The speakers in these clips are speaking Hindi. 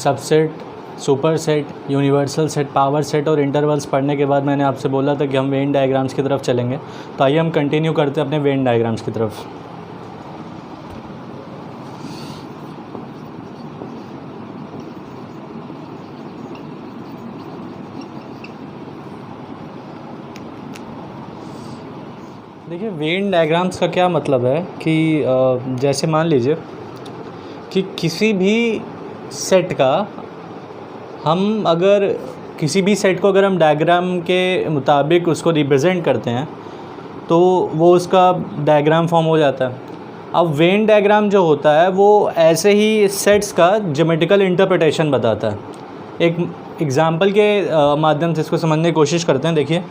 Subset, super set, universal set, power set और इंटरवल्स पढ़ने के बाद मैंने आपसे बोला था कि हम वेन डायग्राम्स की तरफ चलेंगे। तो आइए हम कंटिन्यू करते हैं अपने वेन डायग्राम्स की तरफ। देखिए, वेन डायग्राम्स का क्या मतलब है कि जैसे मान लीजिए कि किसी भी सेट का हम अगर किसी भी सेट को अगर हम डायग्राम के मुताबिक उसको रिप्रेजेंट करते हैं तो वो उसका डायग्राम फॉर्म हो जाता है। अब वेन डायग्राम जो होता है वो ऐसे ही सेट्स का ज्योमेट्रिकल इंटरप्रिटेशन बताता है। एक एग्ज़ाम्पल के माध्यम से इसको समझने की कोशिश करते हैं। देखिए,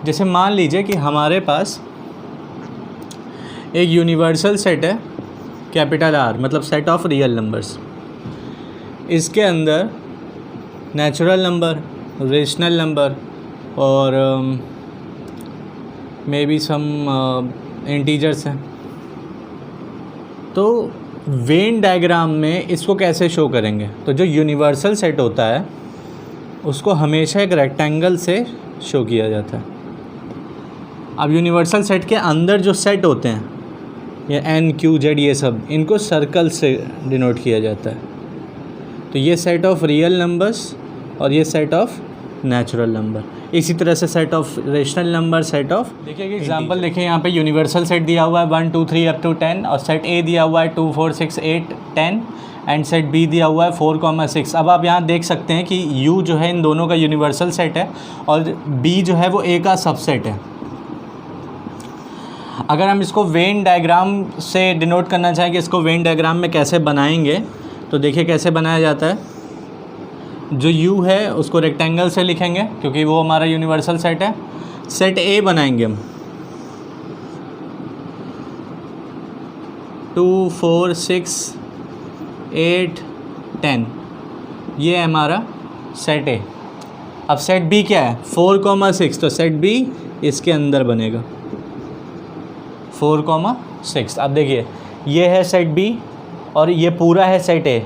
जैसे मान लीजिए कि हमारे पास एक यूनिवर्सल सेट है कैपिटल R, मतलब सेट ऑफ रियल नंबर्स। इसके अंदर नेचुरल नंबर, रेशनल नंबर और मे बी सम इंटीजर्स हैं। तो वेन डायग्राम में इसको कैसे शो करेंगे? तो जो यूनिवर्सल सेट होता है उसको हमेशा एक रेक्टेंगल से शो किया जाता है। अब यूनिवर्सल सेट के अंदर जो सेट होते हैं ये N, Q, Z ये सब, इनको सर्कल से डिनोट किया जाता है। तो ये सेट ऑफ रियल नंबर्स और ये सेट ऑफ नेचुरल नंबर। इसी तरह से set of rational number, set of, देखिए कि एग्जांपल देखिए यहाँ पे यूनिवर्सल सेट दिया हुआ है 1 2 3 अप टू 10 और सेट A दिया हुआ है 2 4 6 8 10 एंड सेट B दिया हुआ है 4 6। अब आप यहाँ देख सकते हैं कि U जो है इन दोनों का यूनिवर्सल सेट है और B जो है वो A का सबसेट है। अगर हम इसको वेन डायग्राम से डिनोट करना चाहें कि इसको वेन डायग्राम में कैसे बनाएंगे, तो देखिए कैसे बनाया जाता है। जो U है उसको रेक्टेंगल से लिखेंगे क्योंकि वो हमारा यूनिवर्सल सेट है। सेट A बनाएंगे हम 2 4 6 8 10, ये है हमारा सेट A। अब सेट B क्या है? 4 6, तो सेट B इसके अंदर बनेगा 4 6। अब देखिए ये है सेट B और ये पूरा है सेट A।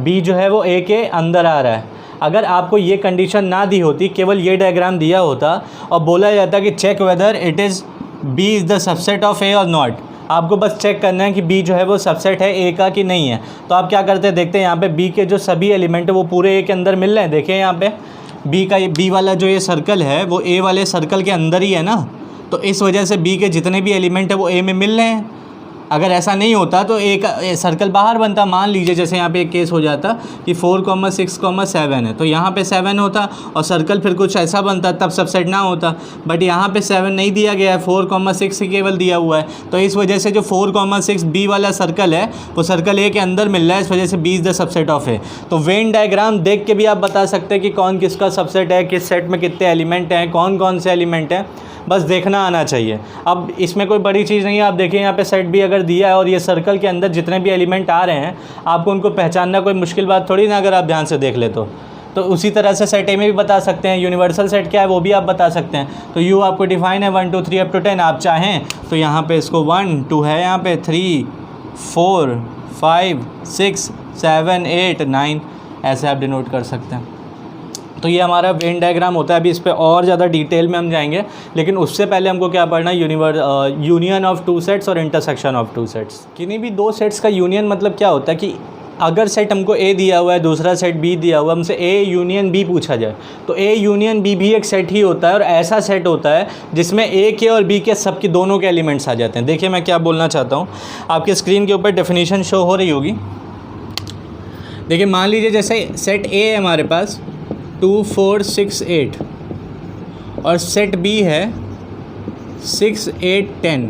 B जो है वो A के अंदर आ रहा है। अगर आपको ये कंडीशन ना दी होती, केवल ये डायग्राम दिया होता और बोला जाता कि check whether it is B is the subset of A और नॉट, आपको बस चेक करना है कि B जो है वो सबसेट है A का कि नहीं है। तो आप क्या करते हैं, देखते हैं यहाँ पे B के जो सभी एलिमेंट है वो पूरे A के अंदर मिल रहे हैं। देखिए यहाँ पे B वाला जो ये सर्कल है वो A वाले सर्कल के अंदर ही है ना, तो इस वजह से B के जितने भी एलिमेंट है वो A में मिल रहे हैं। अगर ऐसा नहीं होता तो A का सर्कल बाहर बनता। मान लीजिए जैसे यहाँ पे एक केस हो जाता कि 4 6 7 है, तो यहाँ पे 7 होता और सर्कल फिर कुछ ऐसा बनता, तब सबसेट ना होता। बट यहाँ पे 7 नहीं दिया गया है, 4 6 ही केवल दिया हुआ है। तो इस वजह से जो 4 6 B वाला सर्कल है वो सर्कल A के अंदर मिल रहा है, इस वजह से B is the subset of A। तो वेन डायग्राम देख के भी आप बता सकते हैं कि कौन किसका सबसेट है, किस सेट में कितने एलिमेंट हैं, कौन कौन से एलिमेंट हैं, बस देखना आना चाहिए। अब इसमें कोई बड़ी चीज़ नहीं है। आप देखिए यहाँ पे सेट B अगर दिया है और ये सर्कल के अंदर जितने भी एलिमेंट आ रहे हैं आपको उनको पहचानना कोई मुश्किल बात थोड़ी ना, अगर आप ध्यान से देख ले तो उसी तरह से सेट A में भी बता सकते हैं। यूनिवर्सल सेट क्या है वो भी आप बता सकते हैं। तो U आपको डिफाइन है 1 2 3 अप टू 10। आप चाहें तो यहाँ पे इसको 1 2 है, यहाँ पे 3 4 5 6 7 8 9 ऐसे आप डिनोट कर सकते हैं। तो ये हमारा वेन डायग्राम होता है। अभी इस पर और ज़्यादा डिटेल में हम जाएंगे, लेकिन उससे पहले हमको क्या पढ़ना है, यूनियन ऑफ टू सेट्स और इंटरसेक्शन ऑफ टू सेट्स। किन्हीं भी दो सेट्स का यूनियन मतलब क्या होता है कि अगर सेट हमको A दिया हुआ है, दूसरा सेट B दिया हुआ है, हमसे A यूनियन B पूछा जाए तो A यूनियन B भी एक सेट ही होता है और ऐसा सेट होता है जिसमें A के और B के सबके दोनों के एलिमेंट्स आ जाते हैं। देखिए मैं क्या बोलना चाहता हूँ, आपके स्क्रीन के ऊपर डेफिनेशन शो हो रही होगी। देखिए मान लीजिए जैसे सेट A है हमारे पास 2 4 6 8 और सेट B है 6 8 10।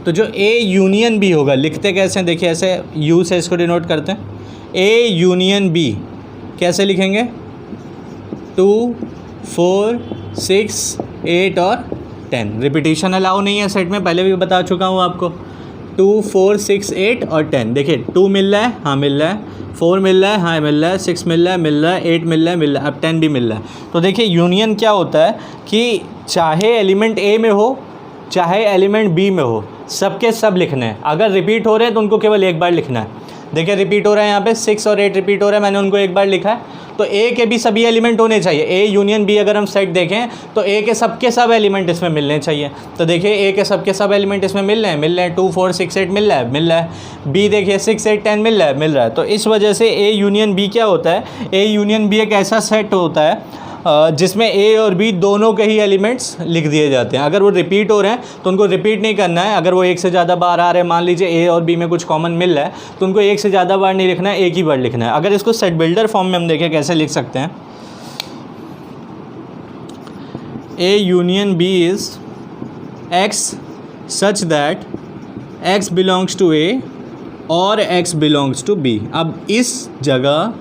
तो जो A यूनियन B होगा, लिखते कैसे हैं, देखिए ऐसे U से इसको डिनोट करते हैं। A यूनियन B कैसे लिखेंगे, 2 4 6 8 और 10। रिपीटिशन अलाउ नहीं है सेट में, पहले भी बता चुका हूँ आपको। 2 4 6 8 और 10। देखिए 2 मिल रहा है, हाँ मिल रहा है, 4 मिल रहा है, हाँ मिल रहा है, 6 मिल रहा है, 8 मिल रहा है, अब 10 भी मिल रहा है। तो देखिए यूनियन क्या होता है कि चाहे एलिमेंट A में हो चाहे एलिमेंट B में हो, सबके सब लिखना है। अगर रिपीट हो रहे हैं तो उनको केवल एक बार लिखना है। देखिए रिपीट हो रहा है यहाँ पे 6 और 8 रिपीट हो रहा है, मैंने उनको एक बार लिखा है। तो ए के भी सभी एलिमेंट होने चाहिए। ए यूनियन बी अगर हम सेट देखें तो ए के सबके सब एलिमेंट इसमें मिलने चाहिए। तो देखिए ए के सबके सब एलिमेंट इसमें मिल रहे हैं 2 4 6 8 मिल रहा है। बी देखिए 6 8 10 मिल रहा है। तो इस वजह से ए यूनियन बी क्या होता है, ए यूनियन बी एक ऐसा सेट होता है जिसमें ए और बी दोनों के ही एलिमेंट्स लिख दिए जाते हैं। अगर वो रिपीट हो रहे हैं तो उनको रिपीट नहीं करना है। अगर वो एक से ज़्यादा बार आ रहे हैं, मान लीजिए ए और बी में कुछ कॉमन मिल रहा है, तो उनको एक से ज़्यादा बार नहीं लिखना है, एक ही बार लिखना है। अगर इसको सेट बिल्डर फॉर्म में हम देखें कैसे लिख सकते हैं, A union B is X such that X belongs to A और एक्स बिलोंग्स टू बी। अब इस जगह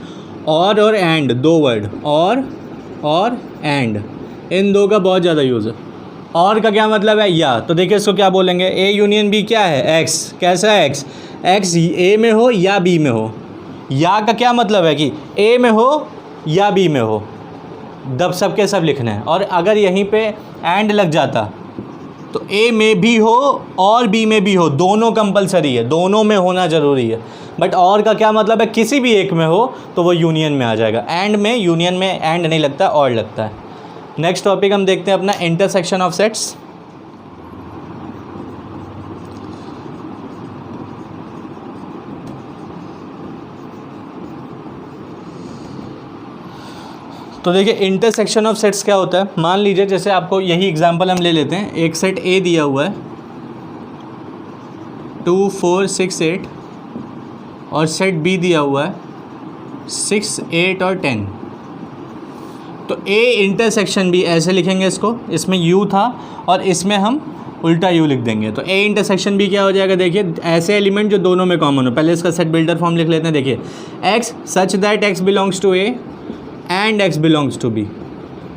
और एंड दो वर्ड और एंड, इन दो का बहुत ज़्यादा यूज़ है। और का क्या मतलब है, या। तो देखिए इसको क्या बोलेंगे, ए यूनियन बी क्या है, एक्स। कैसा है एक्स, एक्स ए में हो या बी में हो। या का क्या मतलब है कि ए में हो या बी में हो, दब सब के सब लिखना है। और अगर यहीं पे एंड लग जाता तो ए में भी हो और बी में भी हो, दोनों कंपलसरी है, दोनों में होना ज़रूरी है। बट और का क्या मतलब है, किसी भी एक में हो तो वो यूनियन में आ जाएगा। एंड में, यूनियन में एंड नहीं लगता, और लगता है। नेक्स्ट टॉपिक हम देखते हैं अपना इंटरसेक्शन ऑफ सेट्स। तो देखिए इंटरसेक्शन ऑफ सेट्स क्या होता है। मान लीजिए जैसे आपको यही एग्जांपल हम ले लेते हैं, एक सेट ए दिया हुआ है 2 4 6 8 और सेट बी दिया हुआ है 6 8 और 10। तो ए इंटरसेक्शन बी ऐसे लिखेंगे इसको, इसमें यू था और इसमें हम उल्टा यू लिख देंगे। तो ए इंटरसेक्शन बी क्या हो जाएगा, देखिए ऐसे एलिमेंट जो दोनों में कॉमन हो। पहले इसका सेट बिल्डर फॉर्म लिख लेते हैं। देखिए X such that X belongs to A and X belongs to B,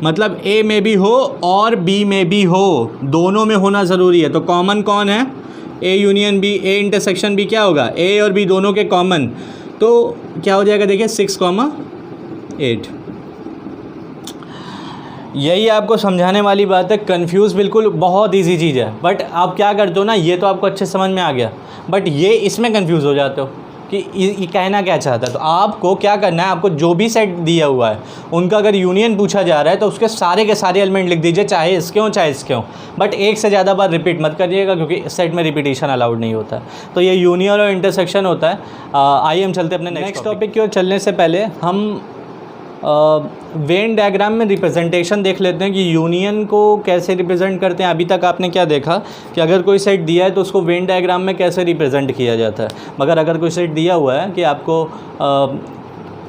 मतलब ए में भी हो और बी में भी हो, दोनों में होना ज़रूरी है। तो कॉमन कौन है, A union B, A intersection B क्या होगा, ए और बी दोनों के कॉमन। तो क्या हो जाएगा, देखिए 6 8। यही आपको समझाने वाली बात है। कंफ्यूज बिल्कुल बहुत इजी चीज़ है, बट आप क्या करते हो ना, ये तो आपको अच्छे समझ में आ गया, बट ये इसमें कंफ्यूज हो जाते हो कि ये कहना क्या चाहता है। तो आपको क्या करना है, आपको जो भी सेट दिया हुआ है उनका अगर यूनियन पूछा जा रहा है तो उसके सारे के सारे एलिमेंट लिख दीजिए, चाहे इसके हों चाहे इसके हों, बट एक से ज़्यादा बार रिपीट मत करिएगा क्योंकि सेट में रिपीटिशन अलाउड नहीं होता है। तो ये यूनियन और इंटरसेक्शन होता है। आइए हम चलते अपने नेक्स्ट टॉपिक की ओर। चलने से पहले हम वेन डायग्राम में रिप्रेजेंटेशन देख लेते हैं कि यूनियन को कैसे रिप्रेजेंट करते हैं। अभी तक आपने क्या देखा कि अगर कोई सेट दिया है तो उसको वेन डायग्राम में कैसे रिप्रेजेंट किया जाता है। मगर अगर कोई सेट दिया हुआ है कि आपको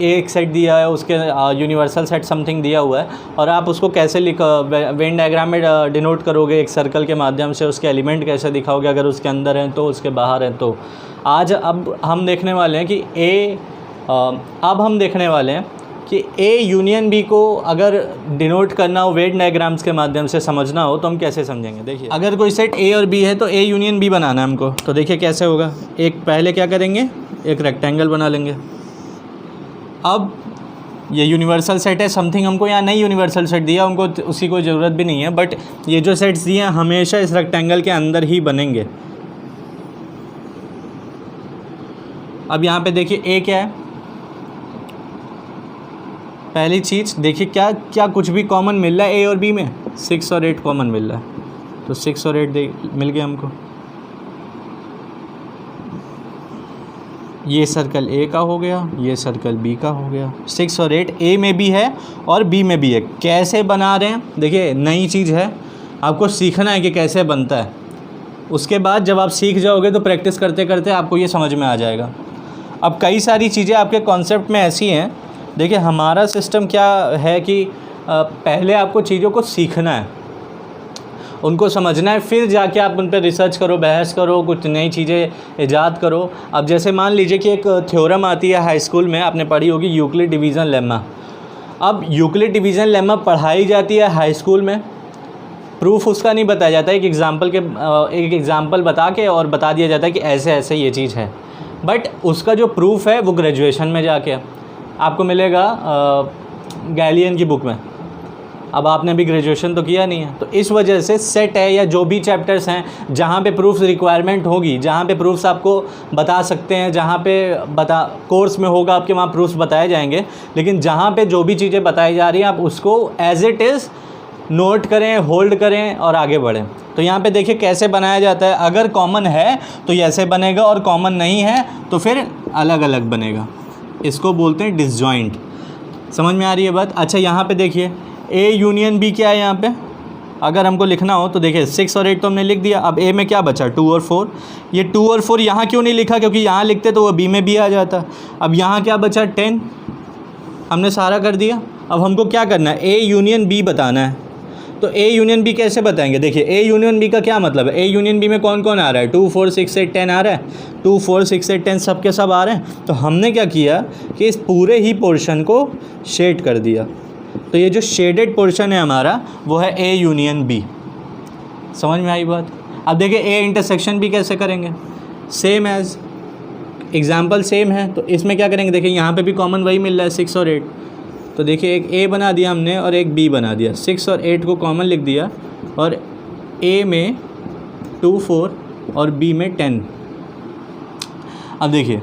एक सेट दिया है, उसके यूनिवर्सल सेट समथिंग दिया हुआ है और आप उसको कैसे वेन डायग्राम में डिनोट करोगे, एक सर्कल के माध्यम से उसके एलिमेंट कैसे दिखाओगे, अगर उसके अंदर हैं तो उसके बाहर हैं। तो आज अब हम देखने वाले हैं कि ए यूनियन बी को अगर डिनोट करना हो, वेन डायग्राम्स के माध्यम से समझना हो तो हम कैसे समझेंगे। देखिए अगर कोई सेट ए और बी है तो ए यूनियन बी बनाना है हमको। तो देखिए कैसे होगा, एक पहले क्या करेंगे, एक रेक्टेंगल बना लेंगे। अब ये यूनिवर्सल सेट है समथिंग, हमको यहाँ नई यूनिवर्सल सेट दिया, उनको उसी को ज़रूरत भी नहीं है, बट ये जो सेट्स दिए हैं हमेशा इस रेक्टेंगल के अंदर ही बनेंगे। अब यहाँ पे देखिए ए क्या है, पहली चीज़ देखिए क्या क्या कुछ भी कॉमन मिल रहा है ए और बी में, 6 और 8 कॉमन मिल रहा है। तो 6 और 8 मिल गया हमको। ये सर्कल ए का हो गया, ये सर्कल बी का हो गया। 6 और 8 ए में भी है और बी में भी है। कैसे बना रहे हैं, देखिए नई चीज़ है, आपको सीखना है कि कैसे बनता है। उसके बाद जब आप सीख जाओगे तो प्रैक्टिस करते करते आपको ये समझ में आ जाएगा। अब कई सारी चीज़ें आपके कॉन्सेप्ट में ऐसी हैं। देखिए हमारा सिस्टम क्या है कि पहले आपको चीज़ों को सीखना है, उनको समझना है, फिर जाके आप उन पर रिसर्च करो, बहस करो, कुछ नई चीज़ें ईजाद करो। अब जैसे मान लीजिए कि एक थ्योरम आती है हाई स्कूल में, आपने पढ़ी होगी, यूक्लिड डिवीज़न लेम्मा। अब यूक्लिड डिवीज़न लेम्मा पढ़ाई जाती है हाई स्कूल में, प्रूफ उसका नहीं बताया जाता है। एक एग्ज़ाम्पल बता के और बता दिया जाता है कि ऐसे ऐसे ये चीज़ है, बट उसका जो प्रूफ है वो ग्रेजुएशन में जाके आपको मिलेगा गैलियन की बुक में। अब आपने अभी ग्रेजुएशन तो किया नहीं है, तो इस वजह से सेट है या जो भी चैप्टर्स हैं जहाँ पे प्रूफ्स रिक्वायरमेंट होगी, जहाँ पे प्रूफ्स आपको बता सकते हैं, जहाँ पे कोर्स में होगा आपके वहाँ प्रूफ्स बताए जाएंगे, लेकिन जहाँ पे जो भी चीज़ें बताई जा रही हैं आप उसको एज इट इज़ नोट करें, होल्ड करें और आगे बढ़ें। तो यहाँ पे देखिए कैसे बनाया जाता है, अगर कॉमन है तो ऐसे बनेगा और कॉमन नहीं है तो फिर अलग अलग बनेगा। इसको बोलते हैं डिसजॉइंट। समझ में आ रही है बात? अच्छा यहाँ पे देखिए ए यूनियन बी क्या है यहाँ पे, अगर हमको लिखना हो तो देखिए 6 और 8 तो हमने लिख दिया। अब ए में क्या बचा 2 और 4, ये 2 और 4 यहाँ क्यों नहीं लिखा, क्योंकि यहाँ लिखते तो वो बी में भी आ जाता। अब यहाँ क्या बचा 10, हमने सारा कर दिया। अब हमको क्या करना है, ए यूनियन बी बताना है। तो ए यूनियन बी कैसे बताएंगे, देखिए ए यूनियन बी का क्या मतलब है, ए यूनियन बी में कौन कौन आ रहा है, 2 4 6 8 10 आ रहा है, 2 4 6 8 10 सब के सब आ रहे हैं। तो हमने क्या किया कि इस पूरे ही पोर्शन को शेड कर दिया। तो ये जो शेडेड पोर्शन है हमारा वो है ए यूनियन बी। समझ में आई बात? अब देखिए ए इंटरसेक्शन बी कैसे करेंगे, सेम एज एग्जाम्पल सेम है। तो इसमें क्या करेंगे, देखिए यहाँ पे भी कॉमन वही मिल रहा है 6 और 8। तो देखिए एक ए बना दिया हमने और एक बी बना दिया, 6 और 8 को कॉमन लिख दिया और ए में 2 4 और बी में 10। अब देखिए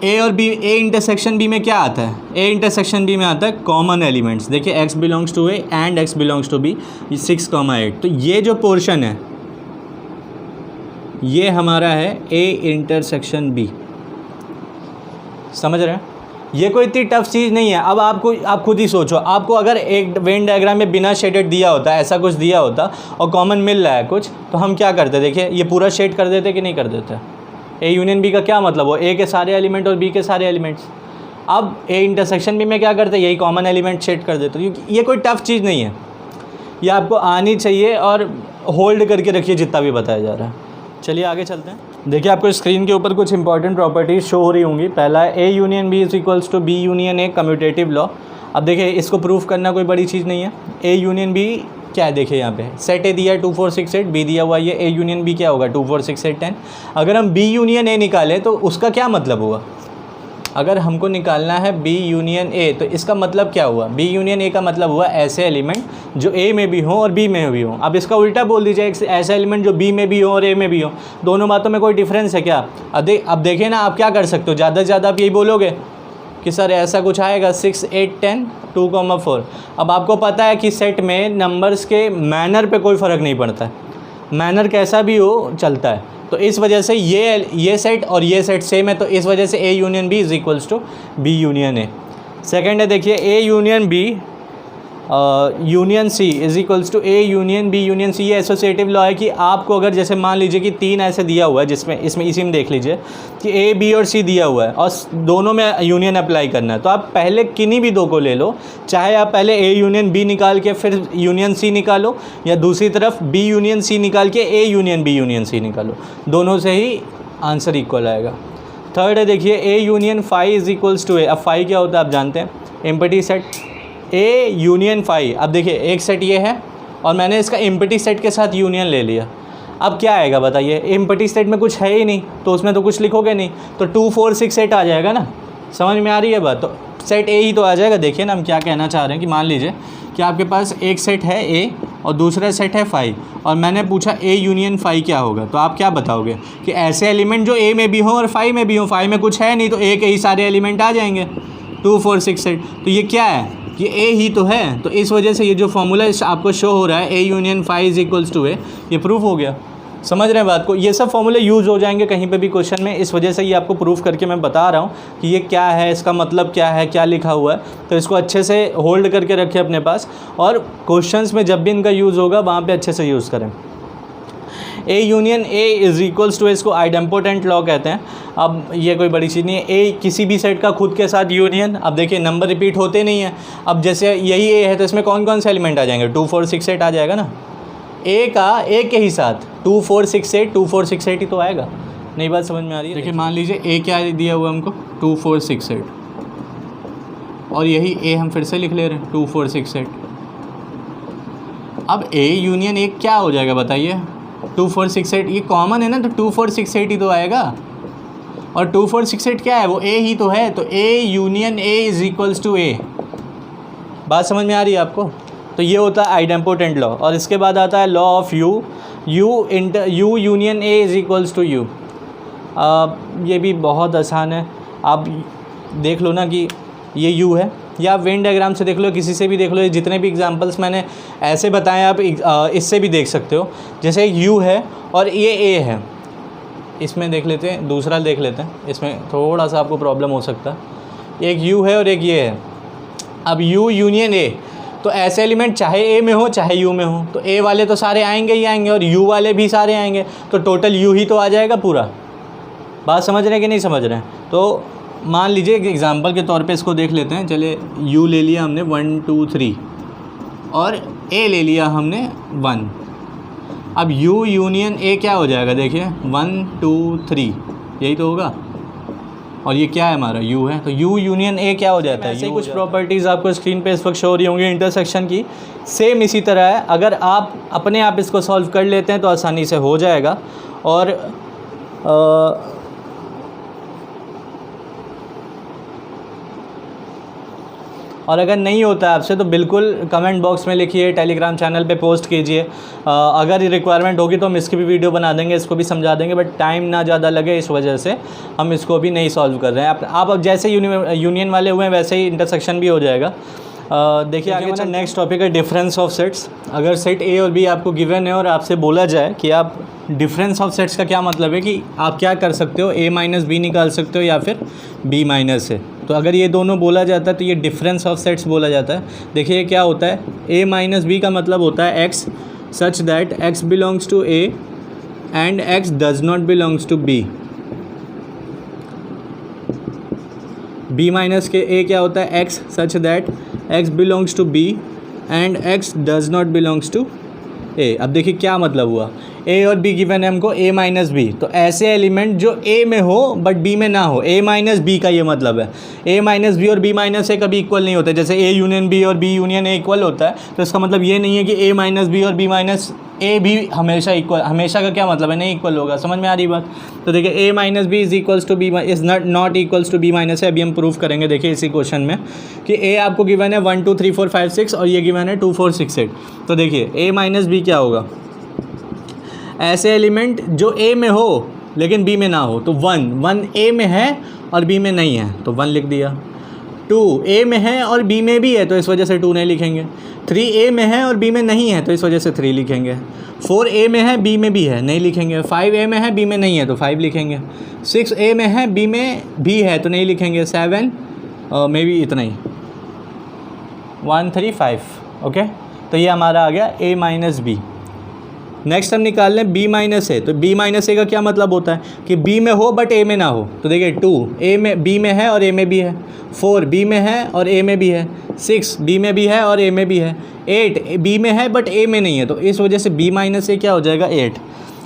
ए और बी, ए इंटरसेक्शन बी में क्या आता है, ए इंटरसेक्शन बी में आता है कॉमन एलिमेंट्स। देखिए X belongs to A and X belongs to B, 6, 8। तो ये जो पोर्शन है ये हमारा है ए इंटरसेक्शन बी। समझ रहे हैं? ये कोई इतनी टफ चीज़ नहीं है। अब आप खुद ही सोचो, आपको अगर एक वेन डायग्राम में बिना शेडेड दिया होता, ऐसा कुछ दिया होता और कॉमन मिल रहा है कुछ, तो हम क्या करते? देखिए ये पूरा शेड कर देते कि नहीं कर देते? ए यूनियन बी का क्या मतलब हो, ए के सारे एलिमेंट और बी के सारे एलिमेंट्स। अब ए इंटरसेक्शन बी में क्या करते, यही कॉमन एलिमेंट शेड कर देते। क्योंकि ये कोई टफ चीज़ नहीं है, ये आपको आनी चाहिए और होल्ड करके रखिए जितना भी बताया जा रहा है। चलिए आगे चलते हैं। देखिए आपको स्क्रीन के ऊपर कुछ इंपॉर्टेंट प्रॉपर्टीज़ शो हो रही होंगी। पहला है A union B is equals to B union A, commutative law. अब देखिए इसको प्रूफ करना कोई बड़ी चीज़ नहीं है। ए यूनियन बी क्या है, देखिए यहाँ पे सेट ए दिया है 2 4 6 8, बी दिया हुआ है ये, ए यूनियन बी क्या होगा 2 4 6 8 10। अगर हम बी यूनियन ए निकालें तो उसका क्या मतलब हुआ, अगर हमको निकालना है बी यूनियन ए तो इसका मतलब क्या हुआ, बी यूनियन ए का मतलब हुआ ऐसे एलिमेंट जो ए में भी हों और बी में भी हों। अब इसका उल्टा बोल दीजिए, एक ऐसा एलिमेंट जो बी में भी हो और ए में भी हो। दोनों बातों में कोई डिफरेंस है क्या? अब देखिए ना, आप क्या कर सकते हो, ज़्यादा से ज़्यादा आप यही बोलोगे कि सर ऐसा कुछ आएगा 6 8 10 2, 4। अब आपको पता है कि सेट में नंबर्स के मैनर पे कोई फ़र्क नहीं पड़ता है, मैनर कैसा भी हो चलता है। तो इस वजह से ये सेट और ये सेट सेम है, तो इस वजह से A union B is equals to B union A. Second है देखिए A union B union C is equals to A union B union C. ये एसोसिएटिव लॉ है कि आपको अगर जैसे मान लीजिए कि 3 ऐसे दिया हुआ है, जिसमें इसी में देख लीजिए कि ए बी और सी दिया हुआ है और दोनों में यूनियन अप्लाई करना है, तो आप पहले किन्हीं भी दो को ले लो, चाहे आप पहले ए यूनियन बी निकाल के फिर यूनियन सी निकालो, या दूसरी तरफ बी यूनियन सी निकाल के A union B union C निकालो, दोनों से ही आंसर इक्वल आएगा। थर्ड है देखिए A union phi is equals to A. अब फाई क्या होता है आप जानते हैं, empty set. A union phi, अब देखिए एक सेट ये है और मैंने इसका एम्प्टी सेट के साथ यूनियन ले लिया। अब क्या आएगा बताइए, एम्प्टी सेट में कुछ है ही नहीं तो उसमें तो कुछ लिखोगे नहीं, तो 2 4 6 8 आ जाएगा ना। समझ में आ रही है बात? तो सेट ए ही तो आ जाएगा। देखिए ना हम क्या कहना चाह रहे हैं कि मान लीजिए कि आपके पास एक सेट है ए और दूसरा सेट है फाई, और मैंने पूछा ए यूनियन फाई क्या होगा, तो आप क्या बताओगे कि ऐसे एलिमेंट जो ए में भी हों और फाई में भी हों। फाई में कुछ है नहीं तो ए के ही सारे एलिमेंट आ जाएंगे 2 4 6 8। तो ये क्या है, ये ए ही तो है। तो इस वजह से ये जो फॉर्मूला आपको शो हो रहा है A union phi is equals to A, ये प्रूफ हो गया। समझ रहे हैं बात को? ये सब फॉर्मूले यूज़ हो जाएंगे कहीं पे भी क्वेश्चन में, इस वजह से ये आपको प्रूफ करके मैं बता रहा हूँ कि ये क्या है, इसका मतलब क्या है, क्या लिखा हुआ है। तो इसको अच्छे से होल्ड करके रखें अपने पास, और क्वेश्चंस में जब भी इनका यूज़ होगा वहाँ पे अच्छे से यूज़ करें। A union A is equals to, इसको आइडेम्पोटेंट लॉ कहते हैं। अब ये कोई बड़ी चीज़ नहीं है, ए किसी भी सेट का खुद के साथ यूनियन। अब देखिए नंबर रिपीट होते नहीं हैं, अब जैसे यही ए है तो इसमें कौन कौन से एलिमेंट आ जाएंगे, 2 4 6 8 आ जाएगा ना। ए का ए के ही साथ 2 4 6 8 2 4 6 8 ही तो आएगा। नई बात समझ में आ रही है? देखिए मान लीजिए ए क्या दिया हुआ हमको 2 4 6 8, और यही ए हम फिर से लिख ले रहे हैं 2 4 6 8। अब ए यूनियन ए क्या हो जाएगा बताइए, 2 4 6 8, ये कॉमन है ना, तो 2 4 6 8 ही तो आएगा। और 2 4 6 8 क्या है, वो ए ही तो है, तो A union A is equals to A. बात समझ में आ रही है आपको? तो ये होता है आइडेम्पोटेंट लॉ। और इसके बाद आता है law of U union A is equals to U. ये भी बहुत आसान है, आप देख लो ना कि ये यू है, या आप वेन डायग्राम से देख लो, किसी से भी देख लो। जितने भी एग्जांपल्स मैंने ऐसे बताए आप इससे भी देख सकते हो। जैसे यू है और ये ए है, इसमें देख लेते हैं, दूसरा देख लेते हैं, इसमें थोड़ा सा आपको प्रॉब्लम हो सकता है। एक यू है और एक ये है। अब यू यूनियन ए, तो ऐसे एलिमेंट चाहे ए में हो चाहे यू में हो, तो ए वाले तो सारे आएंगे ही आएंगे और यू वाले भी सारे आएंगे, तो टोटल यू ही तो आ जाएगा पूरा। बात समझ रहे हैं कि नहीं समझ रहे हैं? तो मान लीजिए एग्जांपल के तौर पे इसको देख लेते हैं। चलिए यू ले लिया हमने 1 2 3 और ए ले लिया हमने 1। अब यू यूनियन ए क्या हो जाएगा, देखिए 1 2 3, यही तो होगा। और ये क्या है हमारा यू है, तो यू यूनियन ए क्या हो जाता है। ऐसे कुछ प्रॉपर्टीज़ आपको स्क्रीन पे इस वक्त शो हो रही होंगी इंटरसेक्शन की, सेम इसी तरह है। अगर आप अपने आप इसको सॉल्व कर लेते हैं तो आसानी से हो जाएगा। और अगर नहीं होता है आपसे तो बिल्कुल कमेंट बॉक्स में लिखिए, टेलीग्राम चैनल पे पोस्ट कीजिए। अगर रिक्वायरमेंट होगी तो हम इसकी भी वीडियो बना देंगे, इसको भी समझा देंगे, बट टाइम ना ज़्यादा लगे इस वजह से हम इसको भी नहीं सॉल्व कर रहे हैं। आप अब जैसे यूनियन वाले हुए हैं वैसे ही इंटरसेक्शन भी हो जाएगा। देखिए आगे हमारा नेक्स्ट टॉपिक है डिफरेंस ऑफ सेट्स। अगर सेट ए और बी आपको गिवन है और आपसे बोला जाए कि आप डिफरेंस ऑफ सेट्स का क्या मतलब है कि आप क्या कर सकते हो, ए माइनस बी निकाल सकते हो या फिर बी माइनस है। तो अगर ये दोनों बोला जाता है तो ये डिफरेंस ऑफ सेट्स बोला जाता है। देखिए ये क्या होता है, ए माइनस बी का मतलब होता है X such that X belongs to A and X does not belongs to B. B minus के ए क्या होता है, X such that X belongs to B and X does not belongs to A. अब देखिए क्या मतलब हुआ, ए और बी गिवन है हमको, ए माइनस बी, तो ऐसे एलिमेंट जो ए में हो बट बी में ना हो, ए माइनस बी का ये मतलब है। ए माइनस बी और बी माइनस ए कभी इक्वल नहीं होते, जैसे ए यूनियन बी और बी यूनियन ए इक्वल होता है, तो इसका मतलब ये नहीं है कि ए माइनस बी और बी माइनस ए भी हमेशा इक्वल, हमेशा का क्या मतलब है, नहीं इक्वल होगा। समझ में आ रही बात? तो देखिए A minus B is equals to B is not equals to B minus है। अभी हम प्रूफ करेंगे, देखिए इसी क्वेश्चन में कि ए आपको गिवन है 1 2 3 4 5 6 और ये गिवन है 2 4 6 8। तो देखिए ए माइनस बी क्या होगा, ऐसे एलिमेंट जो ए में हो लेकिन बी में ना हो, तो 1 ए में है और बी में नहीं है तो 1 लिख दिया। 2 ए में है और बी में भी है तो इस वजह से 2 नहीं लिखेंगे। 3 ए में है और बी में नहीं है तो इस वजह से 3 लिखेंगे। 4 ए में है बी में भी है, नहीं लिखेंगे। 5 ए में है बी में नहीं है तो 5 लिखेंगे। 6 ए में है बी में भी है तो नहीं लिखेंगे। 7 मे बी इतना ही, 1 3 5। ओके, तो ये हमारा आ गया ए माइनस बी। नेक्स्ट हम निकाल लें बी माइनस ए। तो बी माइनस ए का क्या मतलब होता है कि बी में हो बट ए में ना हो। तो देखिए 2 ए में बी में है और ए में भी है, 4 बी में है और ए में भी है, 6 बी में भी है और ए में भी है, 8 बी में है बट ए में नहीं है, तो इस वजह से बी माइनस ए क्या हो जाएगा 8।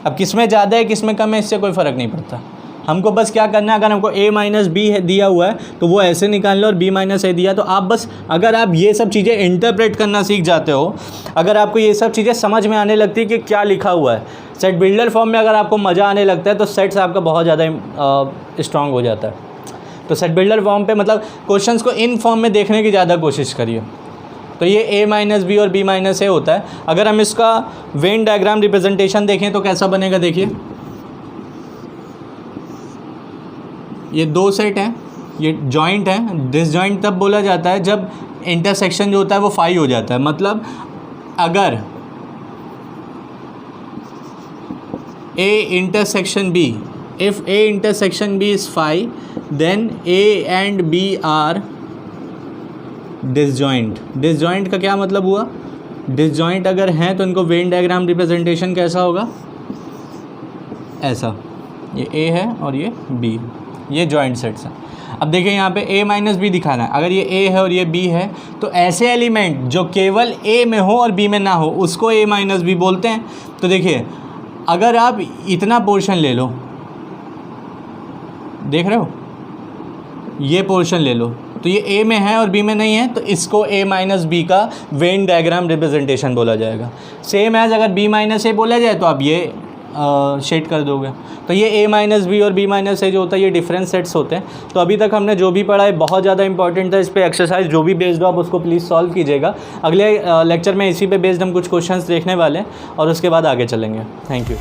अब किस में ज़्यादा है किस में कम है इससे कोई फ़र्क नहीं पड़ता, हमको बस क्या करना है, अगर हमको a माइनस बी है दिया हुआ है तो वो ऐसे निकाल लो, और b माइनस ए दिया तो आप बस, अगर आप ये सब चीज़ें इंटरप्रेट करना सीख जाते हो, अगर आपको ये सब चीज़ें समझ में आने लगती है कि क्या लिखा हुआ है, सेट बिल्डर फॉर्म में अगर आपको मज़ा आने लगता है तो सेट्स आपका बहुत ज़्यादा स्ट्रॉन्ग हो जाता है। तो सेट बिल्डर फॉर्म पे मतलब क्वेश्चंस को इन फॉर्म में देखने की ज़्यादा कोशिश करिए। तो ये a माइनस बी और b माइनस ए होता है। अगर हम इसका वेन डायग्राम रिप्रेजेंटेशन देखें तो कैसा बनेगा, देखिए ये दो सेट हैं, ये जॉइंट है। डिसजॉइंट तब बोला जाता है जब इंटरसेक्शन जो होता है वो 5 हो जाता है। मतलब अगर a intersection b, if a intersection b is 5 then a and b are disjoint। Disjoint का क्या मतलब हुआ, डिसजॉइंट अगर हैं तो इनको वेन डायग्राम रिप्रेजेंटेशन कैसा होगा, ऐसा, ये a है और ये b, ये जॉइंट सेट्स हैं। अब देखिए यहाँ पे a माइनस बी दिखाना है, अगर ये a है और ये b है तो ऐसे एलिमेंट जो केवल a में हो और b में ना हो उसको a माइनस बी बोलते हैं। तो देखिए अगर आप इतना पोर्शन ले लो, देख रहे हो, ये पोर्शन ले लो, तो ये a में है और b में नहीं है तो इसको a माइनस बी का वेन डायग्राम रिप्रेजेंटेशन बोला जाएगा। सेम एज अगर b माइनस ए बोला जाए तो आप ये शेड कर दोगे। तो ये ए माइनस बी और बी माइनस ए जो होता है ये डिफरेंट सेट्स होते हैं। तो अभी तक हमने जो भी पढ़ा है बहुत ज़्यादा इंपॉर्टेंट था, इस पे एक्सरसाइज जो भी बेस्ड हो आप उसको प्लीज़ सॉल्व कीजिएगा। अगले लेक्चर में इसी पे बेस्ड हम कुछ क्वेश्चंस देखने वाले हैं और उसके बाद आगे चलेंगे। Thank you.